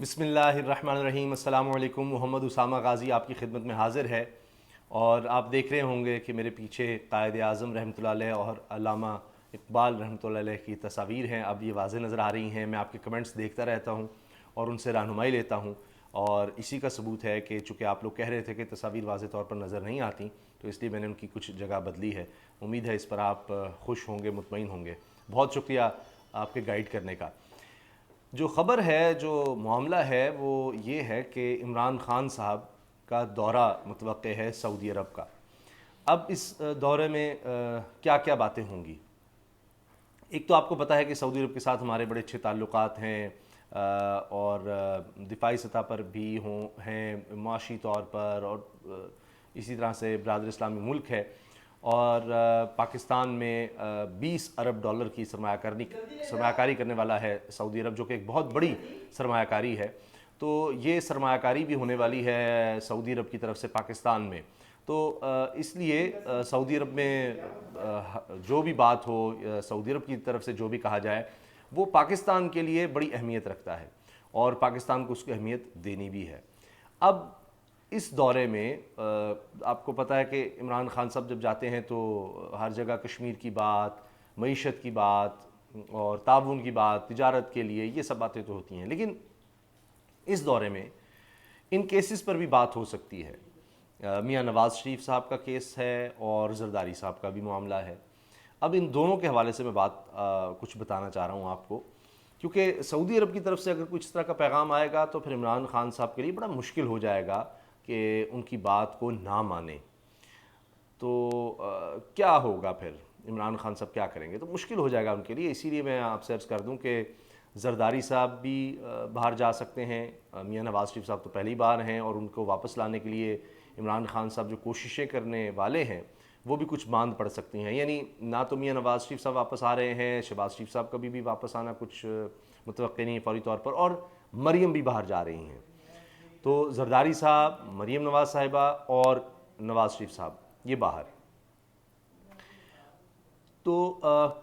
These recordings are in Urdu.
بسم اللہ الرحمن الرحیم۔ السلام علیکم۔ محمد اسامہ غازی آپ کی خدمت میں حاضر ہے، اور آپ دیکھ رہے ہوں گے کہ میرے پیچھے قائد اعظم رحمۃ اللہ علیہ اور علامہ اقبال رحمۃ اللہ علیہ کی تصاویر ہیں۔ اب یہ واضح نظر آ رہی ہیں، میں آپ کے کمنٹس دیکھتا رہتا ہوں اور ان سے رہنمائی لیتا ہوں، اور اسی کا ثبوت ہے کہ چونکہ آپ لوگ کہہ رہے تھے کہ تصاویر واضح طور پر نظر نہیں آتی، تو اس لیے میں نے ان کی کچھ جگہ بدلی ہے۔ امید ہے اس پر آپ خوش ہوں گے، مطمئن ہوں گے۔ بہت شکریہ آپ کے گائیڈ کرنے کا۔ جو خبر ہے، جو معاملہ ہے، وہ یہ ہے کہ عمران خان صاحب کا دورہ متوقع ہے سعودی عرب کا۔ اب اس دورے میں کیا کیا باتیں ہوں گی؟ ایک تو آپ کو پتہ ہے کہ سعودی عرب کے ساتھ ہمارے بڑے اچھے تعلقات ہیں، اور دفاعی سطح پر بھی ہیں، معاشی طور پر، اور اسی طرح سے برادر اسلامی ملک ہے، اور پاکستان میں 20 ارب ڈالر کی سرمایہ کاری کرنے والا ہے سعودی عرب، جو کہ ایک بہت بڑی سرمایہ کاری ہے۔ تو یہ سرمایہ کاری بھی ہونے والی ہے سعودی عرب کی طرف سے پاکستان میں، تو اس لیے سعودی عرب میں جو بھی بات ہو، سعودی عرب کی طرف سے جو بھی کہا جائے، وہ پاکستان کے لیے بڑی اہمیت رکھتا ہے، اور پاکستان کو اس کی اہمیت دینی بھی ہے۔ اب اس دورے میں آپ کو پتہ ہے کہ عمران خان صاحب جب جاتے ہیں تو ہر جگہ کشمیر کی بات، معیشت کی بات، اور تعاون کی بات، تجارت کے لیے، یہ سب باتیں تو ہوتی ہیں، لیکن اس دورے میں ان کیسز پر بھی بات ہو سکتی ہے۔ میاں نواز شریف صاحب کا کیس ہے، اور زرداری صاحب کا بھی معاملہ ہے۔ اب ان دونوں کے حوالے سے میں کچھ بتانا چاہ رہا ہوں آپ کو، کیونکہ سعودی عرب کی طرف سے اگر کچھ اس طرح کا پیغام آئے گا تو پھر عمران خان صاحب کے لیے بڑا مشکل ہو جائے گا کہ ان کی بات کو نہ مانیں۔ تو کیا ہوگا پھر؟ عمران خان صاحب کیا کریں گے؟ تو مشکل ہو جائے گا ان کے لیے۔ اسی لیے میں آپ سے عرض کر دوں کہ زرداری صاحب بھی باہر جا سکتے ہیں، میاں نواز شریف صاحب تو پہلی بار ہیں، اور ان کو واپس لانے کے لیے عمران خان صاحب جو کوششیں کرنے والے ہیں وہ بھی کچھ ماند پڑ سکتی ہیں۔ یعنی نہ تو میاں نواز شریف صاحب واپس آ رہے ہیں، شہباز شریف صاحب کا بھی واپس آنا کچھ متوقع نہیں فوری طور پر، اور مریم بھی باہر جا رہی ہیں۔ تو زرداری صاحب، مریم نواز صاحبہ اور نواز شریف صاحب یہ باہر۔ تو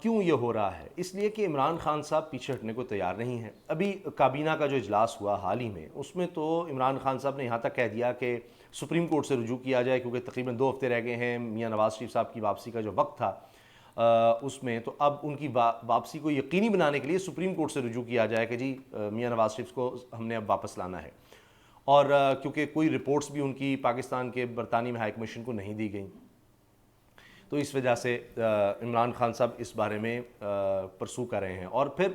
کیوں یہ ہو رہا ہے؟ اس لیے کہ عمران خان صاحب پیچھے ہٹنے کو تیار نہیں ہیں۔ ابھی کابینہ کا جو اجلاس ہوا حال ہی میں، اس میں تو عمران خان صاحب نے یہاں تک کہہ دیا کہ سپریم کورٹ سے رجوع کیا جائے، کیونکہ تقریباً 2 ہفتے رہ گئے ہیں میاں نواز شریف صاحب کی واپسی کا جو وقت تھا اس میں، تو اب ان کی واپسی کو یقینی بنانے کے لیے سپریم کورٹ سے رجوع کیا جائے کہ جی میاں نواز شریف کو ہم نے اب واپس لانا ہے۔ اور کیونکہ کوئی رپورٹس بھی ان کی پاکستان کے برطانیہ میں ہائی کمیشن کو نہیں دی گئیں، تو اس وجہ سے عمران خان صاحب اس بارے میں پرسو کر رہے ہیں۔ اور پھر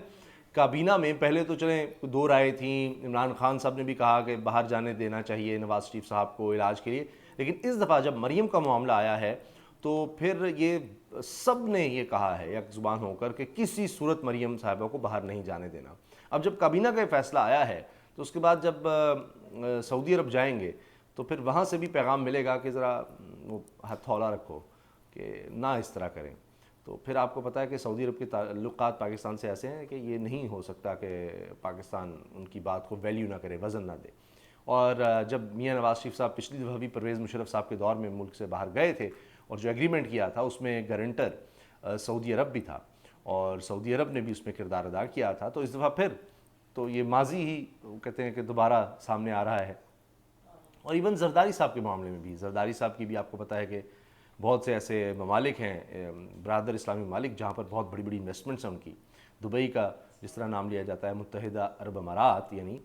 کابینہ میں پہلے تو چلیں 2 رائے تھیں، عمران خان صاحب نے بھی کہا کہ باہر جانے دینا چاہیے نواز شریف صاحب کو علاج کے لیے، لیکن اس دفعہ جب مریم کا معاملہ آیا ہے تو پھر یہ سب نے یہ کہا ہے یک زبان ہو کر کہ کسی صورت مریم صاحبہ کو باہر نہیں جانے دینا۔ اب جب کابینہ کا یہ فیصلہ آیا ہے تو اس کے بعد جب سعودی عرب جائیں گے تو پھر وہاں سے بھی پیغام ملے گا کہ ذرا وہ ہتھولا رکھو، کہ نہ اس طرح کریں۔ تو پھر آپ کو پتہ ہے کہ سعودی عرب کے تعلقات پاکستان سے ایسے ہیں کہ یہ نہیں ہو سکتا کہ پاکستان ان کی بات کو ویلیو نہ کرے، وزن نہ دے۔ اور جب میاں نواز شریف صاحب پچھلی دفعہ بھی پرویز مشرف صاحب کے دور میں ملک سے باہر گئے تھے، اور جو ایگریمنٹ کیا تھا اس میں گارنٹر سعودی عرب بھی تھا، اور سعودی عرب نے بھی اس میں کردار ادا کیا تھا۔ تو اس دفعہ پھر تو یہ ماضی ہی کہتے ہیں کہ دوبارہ سامنے آ رہا ہے۔ اور ایون زرداری صاحب کے معاملے میں بھی، زرداری صاحب کی بھی آپ کو پتہ ہے کہ بہت سے ایسے ممالک ہیں، برادر اسلامی ممالک، جہاں پر بہت بڑی بڑی انویسٹمنٹس ہیں ان کی۔ دبئی کا جس طرح نام لیا جاتا ہے متحدہ عرب امارات، یعنی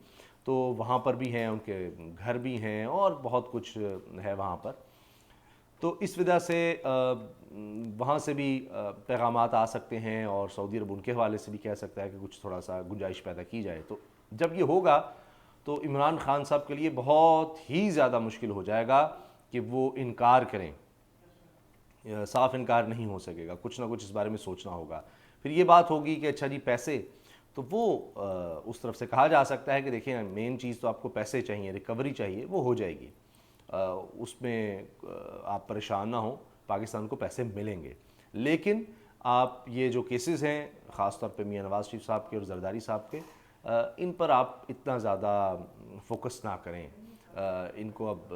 تو وہاں پر بھی ہیں، ان کے گھر بھی ہیں، اور بہت کچھ ہے وہاں پر۔ تو اس وجہ سے وہاں سے بھی پیغامات آ سکتے ہیں، اور سعودی عرب ان کے حوالے سے بھی کہہ سکتا ہے کہ کچھ تھوڑا سا گنجائش پیدا کی جائے۔ تو جب یہ ہوگا تو عمران خان صاحب کے لیے بہت ہی زیادہ مشکل ہو جائے گا کہ وہ انکار کریں۔ صاف انکار نہیں ہو سکے گا، کچھ نہ کچھ اس بارے میں سوچنا ہوگا۔ پھر یہ بات ہوگی کہ اچھا جی پیسے، تو وہ اس طرف سے کہا جا سکتا ہے کہ دیکھیں مین چیز تو آپ کو پیسے چاہیے، ریکوری چاہیے، وہ ہو جائے گی، اس میں آپ پریشان نہ ہوں، پاکستان کو پیسے ملیں گے۔ لیکن آپ یہ جو کیسز ہیں خاص طور پہ میاں نواز شریف صاحب کے اور زرداری صاحب کے، ان پر آپ اتنا زیادہ فوکس نہ کریں، ان کو اب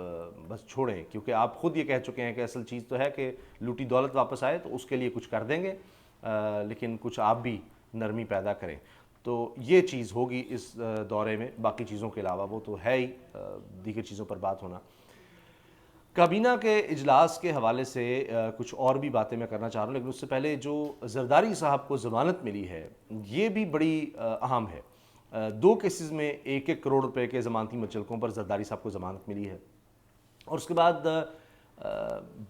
بس چھوڑیں، کیونکہ آپ خود یہ کہہ چکے ہیں کہ اصل چیز تو ہے کہ لوٹی دولت واپس آئے، تو اس کے لیے کچھ کر دیں گے، لیکن کچھ آپ بھی نرمی پیدا کریں۔ تو یہ چیز ہوگی اس دورے میں، باقی چیزوں کے علاوہ وہ تو ہے ہی، دیگر چیزوں پر بات ہونا۔ کابینہ کے اجلاس کے حوالے سے کچھ اور بھی باتیں میں کرنا چاہ رہا ہوں، لیکن اس سے پہلے جو زرداری صاحب کو ضمانت ملی ہے یہ بھی بڑی اہم ہے۔ 2 کیسز میں 1-1 کروڑ روپے کے ضمانتی مچلکوں پر زرداری صاحب کو ضمانت ملی ہے، اور اس کے بعد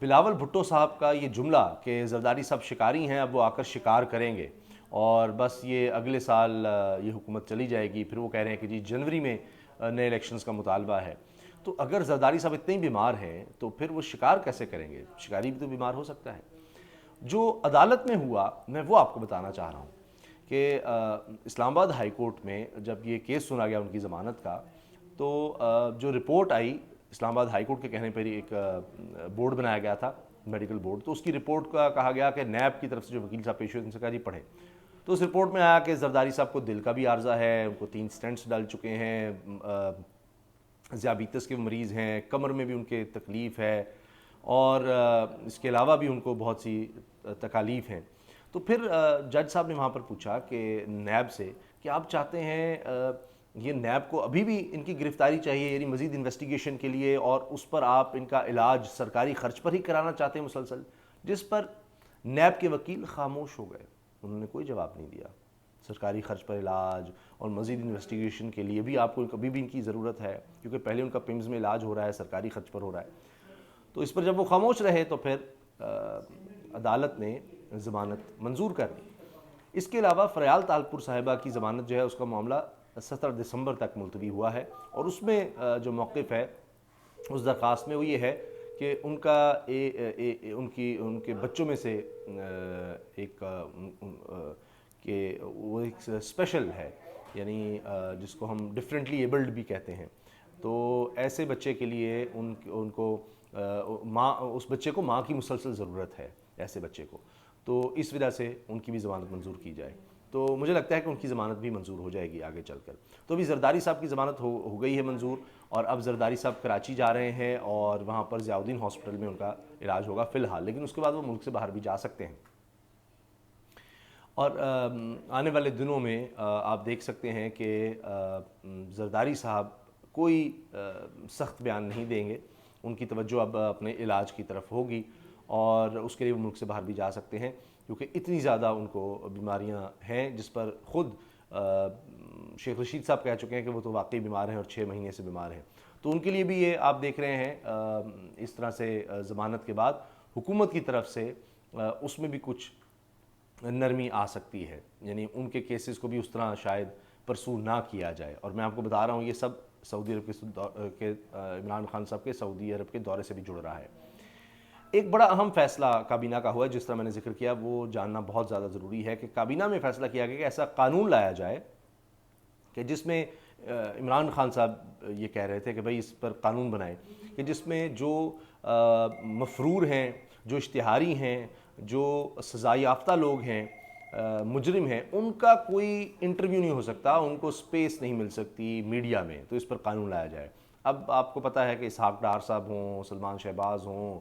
بلاول بھٹو صاحب کا یہ جملہ کہ زرداری صاحب شکاری ہیں، اب وہ آ کر شکار کریں گے اور بس یہ اگلے سال یہ حکومت چلی جائے گی، پھر وہ کہہ رہے ہیں کہ جی جنوری میں نئے الیکشنز کا مطالبہ ہے۔ تو اگر زرداری صاحب اتنے ہی بیمار ہیں تو پھر وہ شکار کیسے کریں گے؟ شکاری بھی تو بیمار ہو سکتا ہے۔ جو عدالت میں ہوا میں وہ آپ کو بتانا چاہ رہا ہوں کہ اسلام آباد ہائی کورٹ میں جب یہ کیس سنا گیا ان کی ضمانت کا، تو جو رپورٹ آئی اسلام آباد ہائی کورٹ کے کہنے پر ایک بورڈ بنایا گیا تھا، میڈیکل بورڈ، تو اس کی رپورٹ کا کہا گیا کہ نیب کی طرف سے جو وکیل صاحب پیش ہوئے ان سے کہا جی پڑھیں، تو اس رپورٹ میں آیا کہ زرداری صاحب کو دل کا بھی عارضہ ہے، ان کو 3 سٹنٹس ڈال چکے ہیں، ذیابیطس کے مریض ہیں، کمر میں بھی ان کے تکلیف ہے، اور اس کے علاوہ بھی ان کو بہت سی تکالیف ہیں۔ تو پھر جج صاحب نے وہاں پر پوچھا کہ نیب سے کہ آپ چاہتے ہیں یہ نیب کو ابھی بھی ان کی گرفتاری چاہیے، یعنی مزید انویسٹیگیشن کے لیے، اور اس پر آپ ان کا علاج سرکاری خرچ پر ہی کرانا چاہتے ہیں مسلسل؟ جس پر نیب کے وکیل خاموش ہو گئے، انہوں نے کوئی جواب نہیں دیا۔ سرکاری خرچ پر علاج اور مزید انویسٹیگیشن کے لیے بھی آپ کو کبھی بھی ان کی ضرورت ہے، کیونکہ پہلے ان کا پیمز میں علاج ہو رہا ہے، سرکاری خرچ پر ہو رہا ہے۔ تو اس پر جب وہ خاموش رہے تو پھر عدالت نے ضمانت منظور کر دی۔ اس کے علاوہ فریال طالپور صاحبہ کی ضمانت جو ہے اس کا معاملہ 17 دسمبر تک ملتوی ہوا ہے، اور اس میں جو موقف ہے اس درخواست میں وہ یہ ہے کہ ان کا ان کے بچوں میں سے ایک کہ وہ ایک اسپیشل ہے، یعنی جس کو ہم ڈفرینٹلی ایبلڈ بھی کہتے ہیں، تو ایسے بچے کے لیے ان کو اس بچے کو ماں کی مسلسل ضرورت ہے، ایسے بچے کو، تو اس وجہ سے ان کی بھی ضمانت منظور کی جائے۔ تو مجھے لگتا ہے کہ ان کی ضمانت بھی منظور ہو جائے گی آگے چل کر۔ تو ابھی زرداری صاحب کی ضمانت ہو گئی ہے منظور، اور اب زرداری صاحب کراچی جا رہے ہیں اور وہاں پر ضیاء الدین ہاسپٹل میں ان کا علاج ہوگا فی الحال، لیکن اس کے بعد وہ ملک سے باہر بھی جا سکتے ہیں۔ اور آنے والے دنوں میں آپ دیکھ سکتے ہیں کہ زرداری صاحب کوئی سخت بیان نہیں دیں گے، ان کی توجہ اب اپنے علاج کی طرف ہوگی، اور اس کے لیے وہ ملک سے باہر بھی جا سکتے ہیں، کیونکہ اتنی زیادہ ان کو بیماریاں ہیں جس پر خود شیخ رشید صاحب کہہ چکے ہیں کہ وہ تو واقعی بیمار ہیں اور 6 مہینے سے بیمار ہیں۔ تو ان کے لیے بھی یہ آپ دیکھ رہے ہیں اس طرح سے ضمانت کے بعد حکومت کی طرف سے اس میں بھی کچھ نرمی آ سکتی ہے، یعنی ان کے کیسز کو بھی اس طرح شاید پرسو نہ کیا جائے۔ اور میں آپ کو بتا رہا ہوں یہ سب سعودی عرب کے عمران خان صاحب کے سعودی عرب کے دورے سے بھی جڑ رہا ہے۔ ایک بڑا اہم فیصلہ کابینہ کا ہوا ہے، جس طرح میں نے ذکر کیا وہ جاننا بہت زیادہ ضروری ہے کہ کابینہ میں فیصلہ کیا گیا کہ ایسا قانون لایا جائے کہ جس میں عمران خان صاحب یہ کہہ رہے تھے کہ بھئی اس پر قانون بنائیں کہ جس میں جو مفرور ہیں، جو اشتہاری ہیں، جو سزا یافتہ لوگ ہیں، مجرم ہیں، ان کا کوئی انٹرویو نہیں ہو سکتا، ان کو سپیس نہیں مل سکتی میڈیا میں، تو اس پر قانون لایا جائے۔ اب آپ کو پتہ ہے کہ اسحاق ڈار صاحب ہوں، سلمان شہباز ہوں،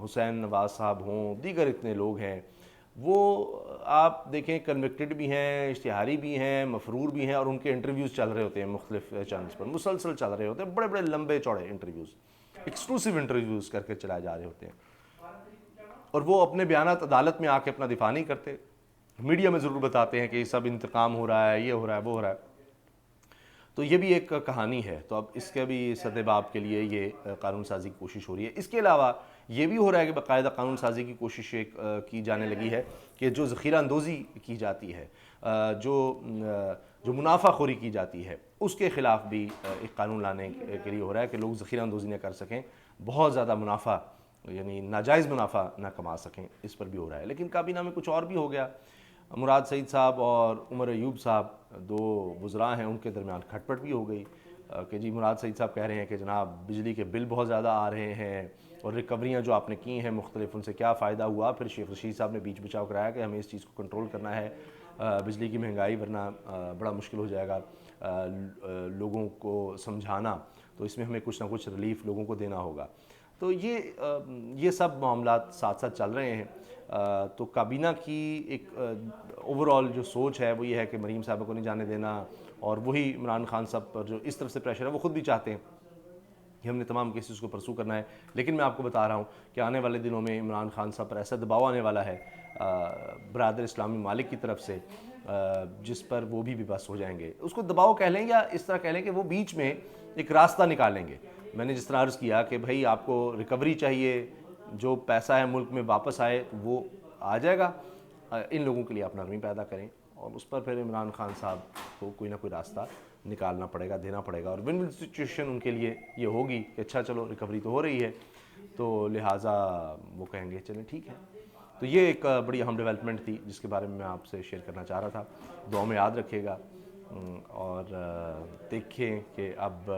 حسین نواز صاحب ہوں، دیگر اتنے لوگ ہیں، وہ آپ دیکھیں کنوکٹڈ بھی ہیں، اشتہاری بھی ہیں، مفرور بھی ہیں، اور ان کے انٹرویوز چل رہے ہوتے ہیں مختلف چینلز پر، مسلسل چل رہے ہوتے ہیں، بڑے بڑے لمبے چوڑے انٹرویوز، ایکسکلوسیو انٹرویوز کر کے چلائے جا رہے ہوتے ہیں، اور وہ اپنے بیانات عدالت میں آ کے اپنا دفاع نہیں کرتے، میڈیا میں ضرور بتاتے ہیں کہ یہ سب انتقام ہو رہا ہے، یہ ہو رہا ہے، وہ ہو رہا ہے۔ تو یہ بھی ایک کہانی ہے، تو اب اس کے بھی سد باب کے لیے یہ قانون سازی کی کوشش ہو رہی ہے۔ اس کے علاوہ یہ بھی ہو رہا ہے کہ باقاعدہ قانون سازی کی کوشش کی جانے لگی ہے کہ جو ذخیرہ اندوزی کی جاتی ہے، جو منافع خوری کی جاتی ہے، اس کے خلاف بھی ایک قانون لانے کے لیے ہو رہا ہے کہ لوگ ذخیرہ اندوزی نہ کر سکیں، بہت زیادہ منافع یعنی ناجائز منافع نہ کما سکیں، اس پر بھی ہو رہا ہے۔ لیکن کابینہ میں کچھ اور بھی ہو گیا۔ مراد سعید صاحب اور عمر ایوب صاحب 2 وزراء ہیں، ان کے درمیان کھٹ پٹ بھی ہو گئی کہ جی مراد سعید صاحب کہہ رہے ہیں کہ جناب بجلی کے بل بہت زیادہ آ رہے ہیں، اور ریکوریاں جو آپ نے کی ہیں مختلف، ان سے کیا فائدہ ہوا۔ پھر شیخ رشید صاحب نے بیچ بچاؤ کرایا کہ ہمیں اس چیز کو کنٹرول کرنا ہے، بجلی کی مہنگائی ورنہ بڑا مشکل ہو جائے گا لوگوں کو سمجھانا، تو اس میں ہمیں کچھ نہ کچھ ریلیف لوگوں کو دینا ہوگا۔ تو یہ سب معاملات ساتھ ساتھ چل رہے ہیں. تو کابینہ کی ایک اوور آل جو سوچ ہے وہ یہ ہے کہ مریم صاحبہ کو نہیں جانے دینا, اور وہی عمران خان صاحب پر جو اس طرف سے پریشر ہے وہ خود بھی چاہتے ہیں کہ ہم نے تمام کیسز کو پرسو کرنا ہے. لیکن میں آپ کو بتا رہا ہوں کہ آنے والے دنوں میں عمران خان صاحب پر ایسا دباؤ آنے والا ہے برادر اسلامی ممالک کی طرف سے, جس پر وہ بھی بس ہو جائیں گے. اس کو دباؤ کہہ لیں یا اس طرح کہہ لیں کہ وہ بیچ میں ایک راستہ نکالیں گے. میں نے جس طرح عرض کیا کہ بھائی آپ کو ریکوری چاہیے, جو پیسہ ہے ملک میں واپس آئے وہ آ جائے گا, ان لوگوں کے لیے آپ نرمی پیدا کریں, اور اس پر پھر عمران خان صاحب کو کوئی نہ کوئی راستہ نکالنا پڑے گا, دینا پڑے گا, اور ون ون سچویشن ان کے لیے یہ ہوگی کہ اچھا چلو ریکوری تو ہو رہی ہے, تو لہٰذا وہ کہیں گے چلیں ٹھیک ہے. تو یہ ایک بڑی اہم ڈیولپمنٹ تھی جس کے بارے میں آپ سے شیئر کرنا چاہ رہا تھا. دعاؤں میں یاد رکھیے گا, اور دیکھیں کہ اب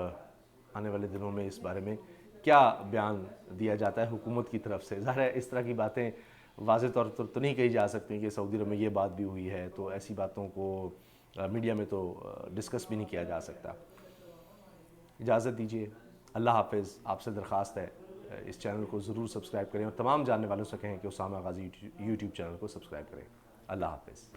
آنے والے دنوں میں اس بارے میں کیا بیان دیا جاتا ہے حکومت کی طرف سے. ظاہر ہے اس طرح کی باتیں واضح طور پر تو نہیں کہی جا سکتی کہ سعودی عرب میں یہ بات بھی ہوئی ہے, تو ایسی باتوں کو میڈیا میں تو ڈسکس بھی نہیں کیا جا سکتا. اجازت دیجیے, اللہ حافظ. آپ سے درخواست ہے اس چینل کو ضرور سبسکرائب کریں, اور تمام جاننے والوں سے کہیں کہ اسامہ غازی یوٹیوب چینل کو سبسکرائب کریں. اللہ حافظ.